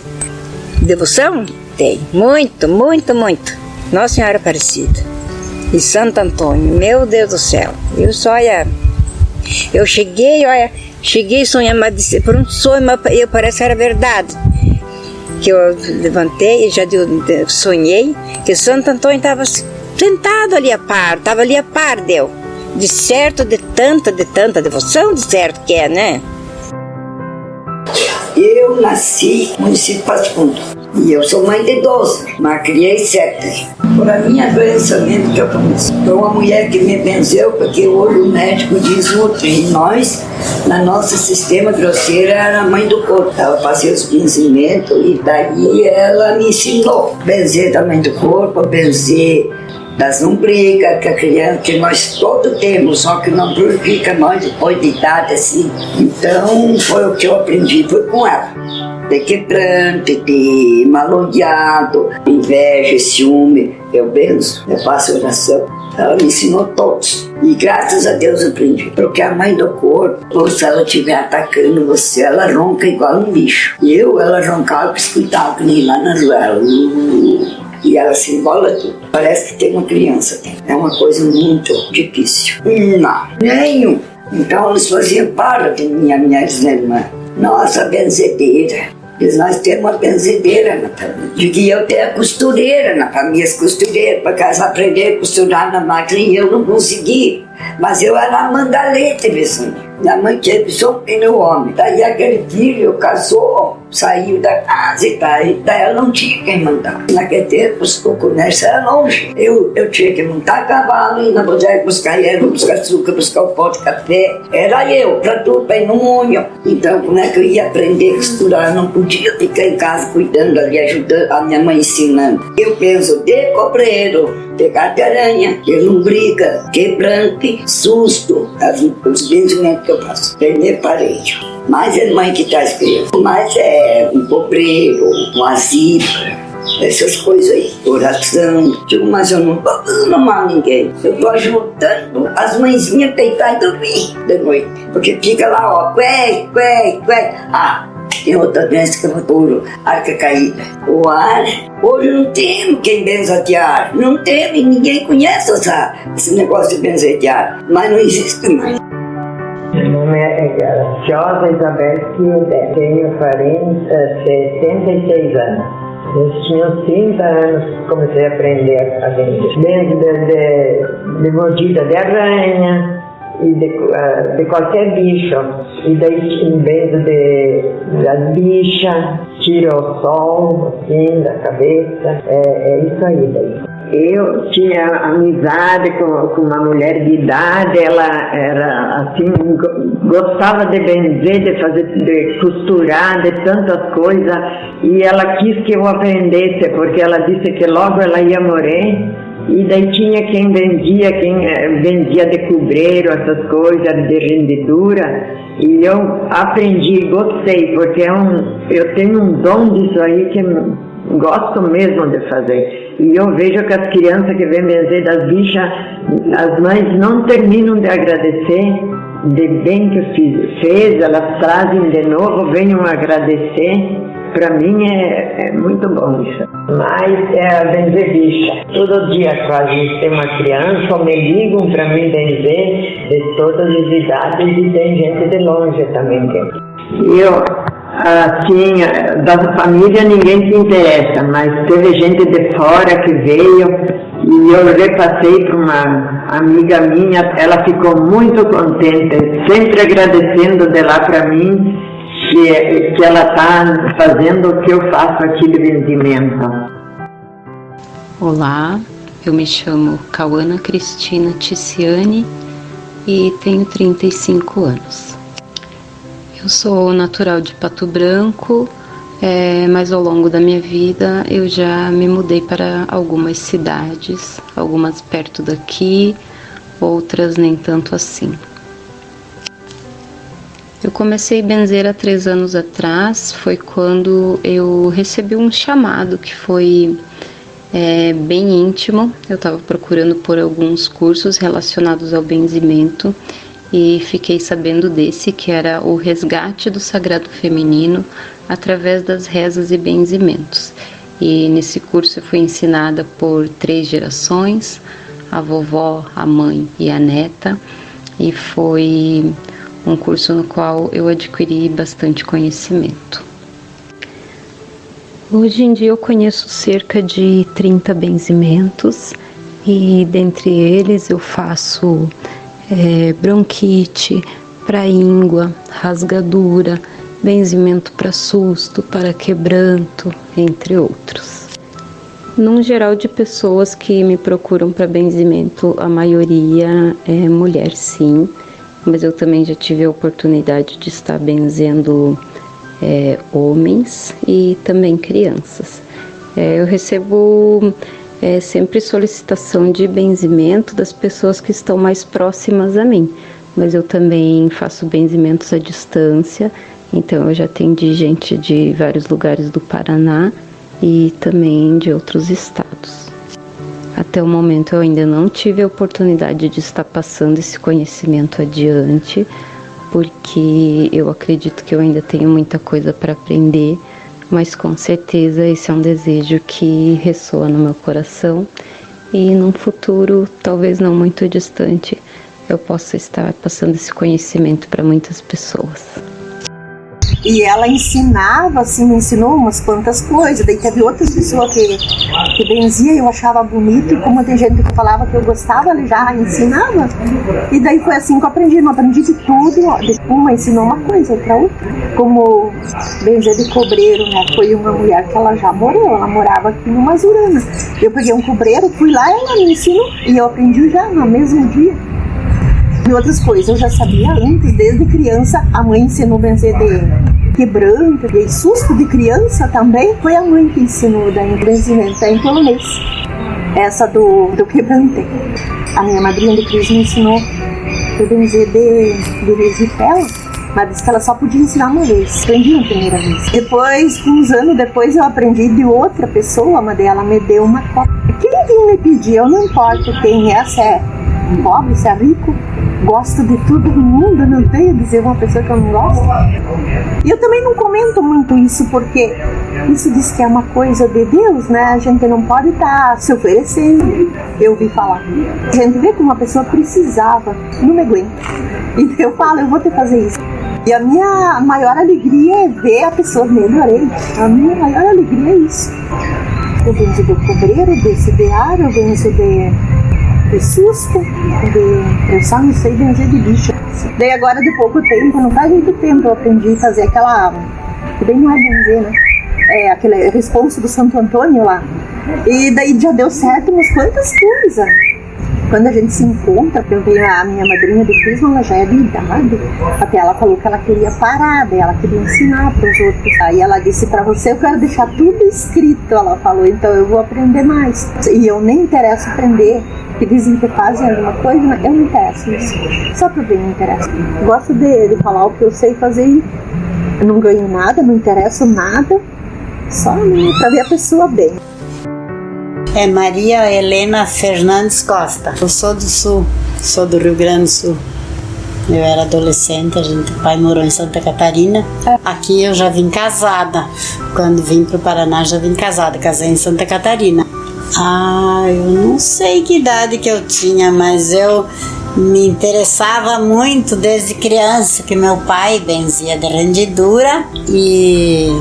Devoção? Tem. Muito, muito, muito. Nossa Senhora Aparecida. E Santo Antônio, meu Deus do céu. Eu cheguei a sonhar, mas por um sonho, parece que era verdade. Que eu levantei e já sonhei que Santo Antônio estava sentado ali a par, deu. De certo, de tanta devoção, de certo que é, né? Eu nasci no município de Passo Fundo e eu sou mãe de 12, mas criei 7. Por a minha doença mesmo que eu comecei. Foi uma mulher que me benzeu, porque hoje o médico diz e nós, na nosso sistema grosseiro, era a mãe do corpo. Ela fazia os benzimentos e daí ela me ensinou a benzer da mãe do corpo, a benzer das lombrigas, que a criança, que nós todos temos, só que não prejudica nós depois de idade assim. Então foi o que eu aprendi, foi com ela. De quebrante, de mal-olhado, inveja, ciúme, eu benzo, eu faço oração. Ela me ensinou todos. E graças a Deus eu aprendi. Porque a mãe do corpo, se ela estiver atacando você, ela ronca igual um bicho. E ela roncava e escutava que nem lá na rua. E ela se embola tudo. Parece que tem uma criança. É uma coisa muito difícil. Não, nenhum. Então eles faziam para de minhas irmãs. Nossa, benzedeira. Nós temos uma benzedeira na família. Devia eu ter a costureira na família, as costureiras, para casa aprender a costurar na máquina e eu não consegui. Mas eu era a mandalete, vizinha. Minha mãe teve só um homem. Daí aquele filho casou, saiu da casa e daí ela não tinha quem mandar. Naquele tempo, o comércio era longe. Eu tinha que montar cavalo, ir na bodega buscar erva, buscar açúcar, buscar o pó de café. Era eu, para tudo, para ir no moinho. Então, como é que eu ia aprender a costurar? Eu não podia ficar em casa cuidando ali, ajudando a minha mãe ensinando. Eu penso de cobreiro, de gato-aranha, de lombriga, quebrante, susto, os benzimentos que eu faço. Primeiro parede. Mais é mãe que traz criança. Mais é um cobreiro, uma zíper, essas coisas aí. Oração. Tipo, mas eu não tô fazendo mal a ninguém. Eu tô ajudando as mãezinhas a deitar e dormir de noite. Porque fica lá, ó, cué. Tem outra doença que é por arca caída. O ar, hoje não temos quem benza de ar. Não temos, ninguém conhece esse negócio de benzer de ar. Mas não existe mais. Meu nome é Graciosa Isabel Quilde. Tenho 76 anos. Eu tinha 30 anos que comecei a aprender a vender. Benzo de mordida de aranha e de qualquer bicho. E daí benzo das bichas, tiro o sol assim da cabeça. É isso aí daí. Eu tinha amizade com uma mulher de idade, ela era assim, gostava de benzer, de costurar, de tantas coisas, e ela quis que eu aprendesse, porque ela disse que logo ela ia morrer, e daí tinha quem vendia de cobreiro, essas coisas, de rendidura, e eu aprendi, gostei, porque eu tenho um dom disso aí que gosto mesmo de fazer. E eu vejo que as crianças que vêm benzer das bichas, as mães não terminam de agradecer de bem que fez, elas trazem de novo, venham agradecer. Para mim é muito bom isso. Mas é benzer bicha. Todo dia quase tem uma criança, ou me ligam para mim benzer de todas as idades e tem gente de longe também. Assim, da família ninguém se interessa, mas teve gente de fora que veio e eu repassei para uma amiga minha, ela ficou muito contente, sempre agradecendo de lá para mim que ela está fazendo o que eu faço aqui de benzimento. Olá, eu me chamo Cauana Cristina Ticiani e tenho 35 anos. Eu sou natural de Pato Branco, mas ao longo da minha vida eu já me mudei para algumas cidades, algumas perto daqui, outras nem tanto assim. Eu comecei a benzer há 3 anos atrás, foi quando eu recebi um chamado que foi bem íntimo. Eu estava procurando por alguns cursos relacionados ao benzimento, e fiquei sabendo desse, que era o resgate do sagrado feminino através das rezas e benzimentos. E nesse curso eu fui ensinada por 3 gerações, a vovó, a mãe e a neta, e foi um curso no qual eu adquiri bastante conhecimento. Hoje em dia eu conheço cerca de 30 benzimentos, e dentre eles eu faço bronquite, para íngua, rasgadura, benzimento para susto, para quebranto, entre outros. Num geral de pessoas que me procuram para benzimento, a maioria é mulher, sim, mas eu também já tive a oportunidade de estar benzendo homens e também crianças. Eu recebo sempre solicitação de benzimento das pessoas que estão mais próximas a mim, mas eu também faço benzimentos à distância, então eu já atendi gente de vários lugares do Paraná e também de outros estados. Até o momento eu ainda não tive a oportunidade de estar passando esse conhecimento adiante, porque eu acredito que eu ainda tenho muita coisa para aprender, mas com certeza esse é um desejo que ressoa no meu coração, e num futuro, talvez não muito distante, eu possa estar passando esse conhecimento para muitas pessoas. E ela ensinava, assim, me ensinou umas quantas coisas. Daí teve outras pessoas que benzia e eu achava bonito. E como tem gente que falava que eu gostava, ela já ensinava. E daí foi assim que eu aprendi. Não aprendi de tudo. Uma ensinou uma coisa, outra outra. Como benzer de cobreiro, né? Foi uma mulher que ela já morou. Ela morava aqui no Mazurana. Eu peguei um cobreiro, fui lá, ela me ensinou. E eu aprendi já no mesmo dia. E outras coisas eu já sabia antes, desde criança. A mãe ensinou a benzer de quebranto, e susto de criança também. Foi a mãe que ensinou daí benzimento em polonês. Essa do quebrante. A minha madrinha de Cris me ensinou eu benzer de risipela, mas disse que ela só podia ensinar uma vez. Aprendi na primeira vez. Depois, uns anos depois, eu aprendi de outra pessoa, mas ela me deu uma copa. Quem vinha me pedir, eu não importo quem é, se é pobre, se é rico, gosto de todo mundo, não tenho dizer uma pessoa que eu não gosto. E eu também não comento muito isso, porque isso diz que é uma coisa de Deus, né? A gente não pode estar se oferecendo. Eu ouvi falar. A gente vê que uma pessoa precisava, não me aguento. Então eu falo, eu vou ter que fazer isso. E a minha maior alegria é ver a pessoa melhorando. A minha maior alegria é isso. Eu venho do cobreiro, desse ideário, eu venho de susto, eu só não sei benzer de bicho. Daí agora de pouco tempo, não faz muito tempo, eu aprendi a fazer aquela, que bem não é benzer, né? É aquele responso do Santo Antônio lá. E daí já deu certo umas quantas coisas. Quando a gente se encontra, eu tenho a minha madrinha de crisma, ela já é de idade. Até ela falou que ela queria parar, daí ela queria ensinar para os outros. Aí ela disse, para você eu quero deixar tudo escrito, ela falou, então eu vou aprender mais. E eu nem interesso aprender, que dizem que fazem alguma coisa, mas eu não interesso nisso. Só para bem me interessa. Gosto de falar o que eu sei fazer e eu não ganho nada, não interesso nada, só para ver a pessoa bem. É Maria Helena Fernandes Costa. Eu sou do Sul, sou do Rio Grande do Sul. Eu era adolescente, o pai morou em Santa Catarina. Aqui eu já vim casada. Quando vim para o Paraná, já vim casada. Casei em Santa Catarina. Eu não sei que idade que eu tinha, mas eu me interessava muito desde criança, que meu pai benzia de rendidura e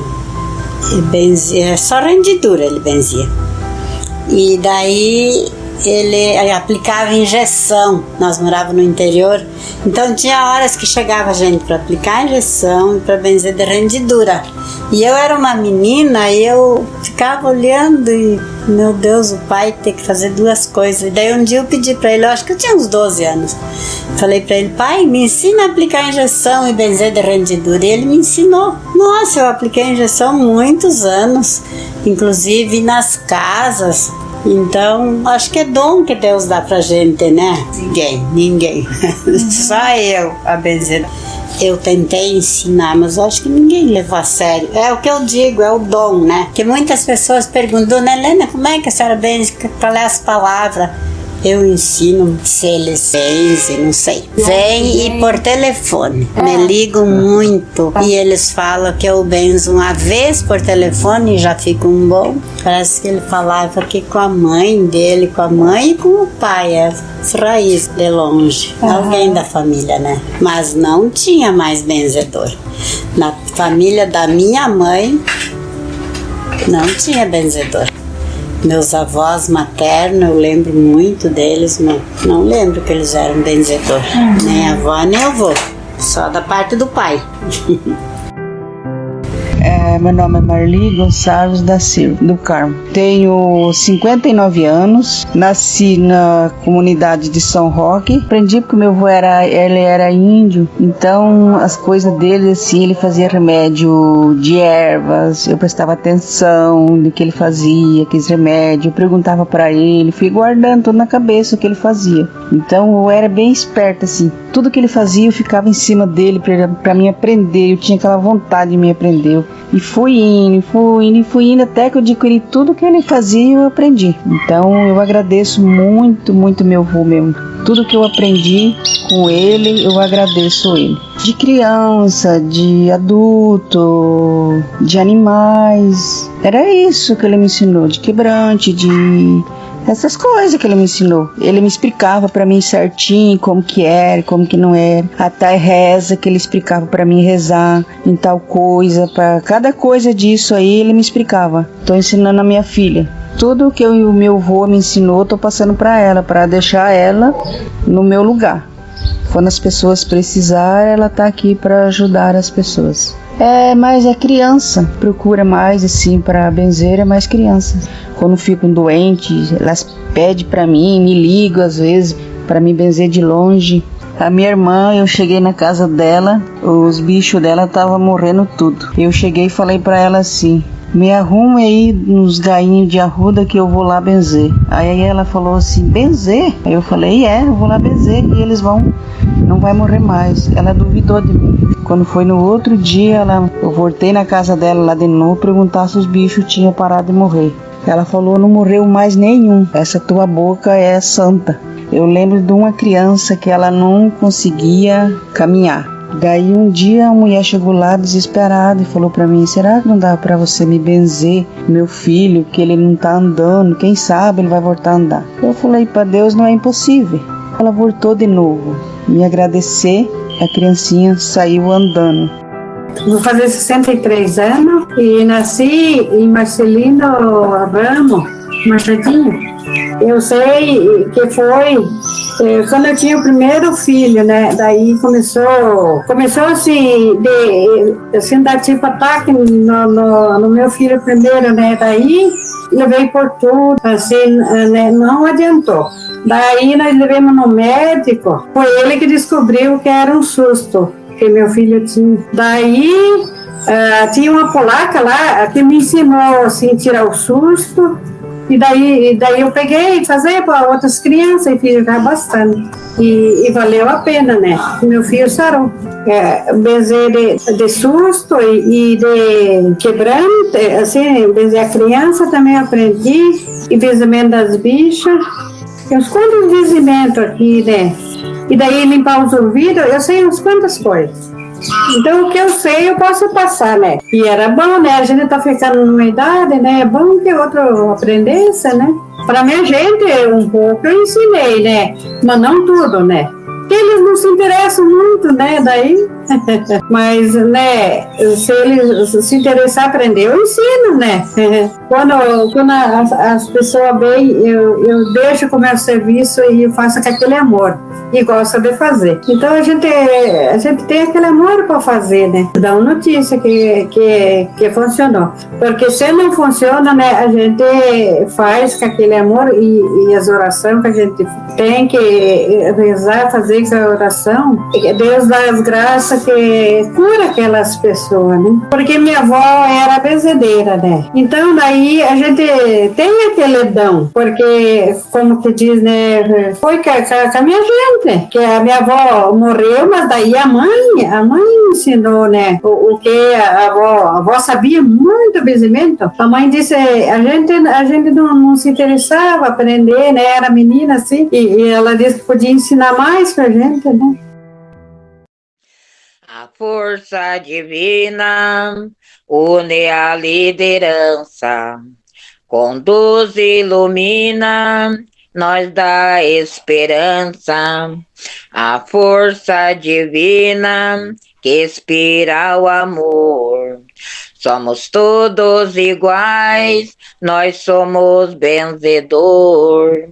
benzia, só rendidura ele benzia. E daí ele aplicava injeção, nós morávamos no interior, então tinha horas que chegava gente para aplicar injeção e para benzer de rendidura. E eu era uma menina e eu ficava olhando e, meu Deus, o pai tem que fazer duas coisas. E daí um dia eu pedi para ele, eu acho que eu tinha uns 12 anos, falei para ele, pai, me ensina a aplicar injeção e benzer de rendidura. E ele me ensinou. Nossa, eu apliquei injeção há muitos anos, inclusive nas casas. Então, acho que é dom que Deus dá pra gente, né? Ninguém. Só eu a benzer. Eu tentei ensinar, mas eu acho que ninguém levou a sério. É o que eu digo, é o dom, né? Que muitas pessoas perguntam, Dona Helena, como é que a senhora benze? Qual é as palavras? Eu ensino se eles benzem, não sei. Vem e por telefone. Me ligam muito e eles falam que eu benzo uma vez por telefone e já fico um bom. Parece que ele falava que com a mãe dele, com a mãe e com o pai, as raízes de longe. Alguém da família, né? Mas não tinha mais benzedor. Na família da minha mãe, não tinha benzedor. Meus avós maternos, eu lembro muito deles, mas não lembro que eles eram benzedores. Nem avó, nem avô. Só da parte do pai. Meu nome é Marli Gonçalves da Silva, do Carmo. Tenho 59 anos, nasci na comunidade de São Roque. Aprendi porque meu avô era índio, então as coisas dele, assim, ele fazia remédio de ervas, eu prestava atenção no que ele fazia, aqueles remédios, eu perguntava para ele, fui guardando tudo na cabeça o que ele fazia. Então eu era bem esperta, assim, tudo que ele fazia eu ficava em cima dele para mim aprender, eu tinha aquela vontade de me aprender. E fui indo até que eu adquiri tudo que ele fazia e eu aprendi. Então eu agradeço muito, muito meu avô mesmo. Tudo que eu aprendi com ele, eu agradeço ele. De criança, de adulto, de animais. Era isso que ele me ensinou, de quebrante, de... essas coisas que ele me ensinou. Ele me explicava pra mim certinho como que era, como que não era. Até reza que ele explicava pra mim rezar em tal coisa. Pra cada coisa disso aí ele me explicava. Tô ensinando a minha filha. Tudo que o meu avô me ensinou, tô passando pra ela, pra deixar ela no meu lugar. Quando as pessoas precisarem, ela tá aqui pra ajudar as pessoas. Mas é criança, procura mais assim para benzer, é mais crianças. Quando ficam doentes, elas pedem para mim, me ligam às vezes para me benzer de longe. A minha irmã, eu cheguei na casa dela, os bichos dela estavam morrendo tudo. Eu cheguei e falei para ela assim, me arrume aí nos gainhos de arruda que eu vou lá benzer. Aí ela falou assim, benzer? Aí eu falei, eu vou lá benzer e eles não vai morrer mais. Ela duvidou de mim. Quando foi no outro dia, eu voltei na casa dela lá de novo, perguntar se os bichos tinham parado de morrer. Ela falou, não morreu mais nenhum, essa tua boca é santa. Eu lembro de uma criança que ela não conseguia caminhar. Daí um dia a mulher chegou lá desesperada e falou pra mim, será que não dá pra você me benzer meu filho, que ele não tá andando, quem sabe ele vai voltar a andar. Eu falei, pra Deus não é impossível. Ela voltou de novo, me agradecer, a criancinha saiu andando. Vou fazer 63 anos e nasci em Marcelino Ramos, Machadinho. Eu sei que foi quando eu tinha o primeiro filho, né? Daí começou assim, dar tipo ataque no meu filho primeiro, né? Daí levei por tudo, assim, né? Não adiantou. Daí nós levamos no médico, foi ele que descobriu que era um susto que meu filho tinha. Daí tinha uma polaca lá que me ensinou assim, tirar o susto. E daí eu peguei e fazer para outras crianças e fiz jogar bastante. E valeu a pena, né? Meu filho sarou. Benzer de susto e de quebrante, assim, benzer a criança também aprendi. E benzimento das bichas. Tem uns quantos benzimentos aqui, né? E daí limpar os ouvidos, eu sei uns quantas coisas. Então, o que eu sei, eu posso passar, né? E era bom, né? A gente tá ficando numa idade, né? É bom que outro aprendesse, né? Pra minha gente, um pouco eu ensinei, né? Mas não tudo, né? Porque eles não se interessam muito, né? Daí, mas, né? Se eles se interessar aprender, eu ensino, né? Quando as pessoas vêm, eu deixo com o meu serviço e faço com aquele amor. E gosta de fazer. Então a gente tem aquele amor para fazer, né? Dá uma notícia que funcionou. Porque se não funciona, né? A gente faz com aquele amor e as orações que a gente tem que rezar, fazer essa oração. Deus dá as graças que cura aquelas pessoas, né? Porque minha avó era benzedeira, né? Então daí a gente tem aquele dom. Porque, como que diz, né? Foi com a minha gente. Que a minha avó morreu, mas daí a mãe ensinou, né, o que a avó sabia muito benzimento. A mãe disse, a gente não se interessava aprender, né, era menina assim, e ela disse que podia ensinar mais pra gente, né. A força divina une a liderança, conduz e ilumina, nós dá esperança, a força divina que inspira o amor. Somos todos iguais, nós somos benzedor.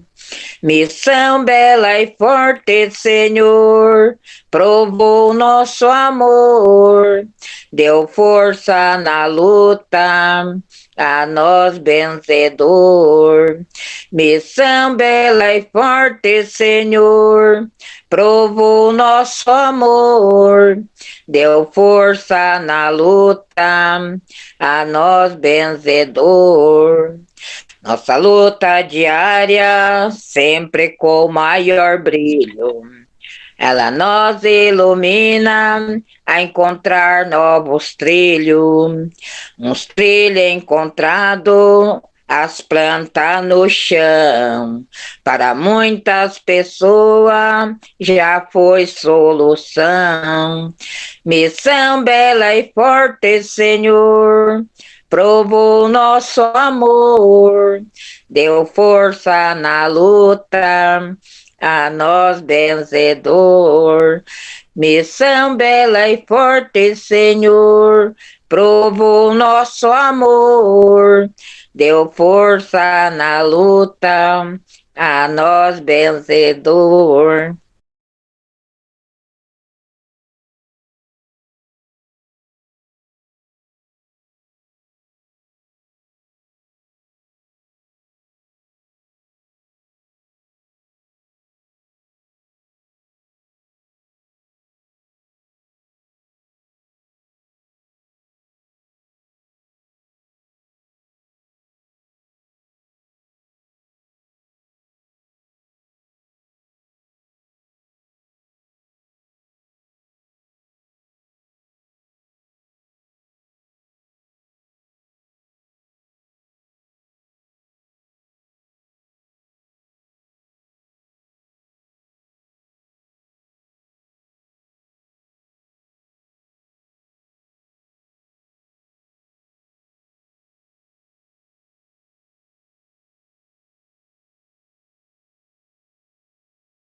Missão bela e forte, Senhor, provou nosso amor, deu força na luta, a nós benzedor. Missão bela e forte, Senhor, provou nosso amor, deu força na luta, a nós benzedor. Nossa luta diária, sempre com maior brilho, ela nos ilumina a encontrar novos trilhos, uns trilhos encontrados, as plantas no chão. Para muitas pessoas já foi solução. Missão bela e forte, Senhor, provou nosso amor, deu força na luta, a nós benzedor. Missão bela e forte, Senhor, provou nosso amor, deu força na luta, a nós benzedor.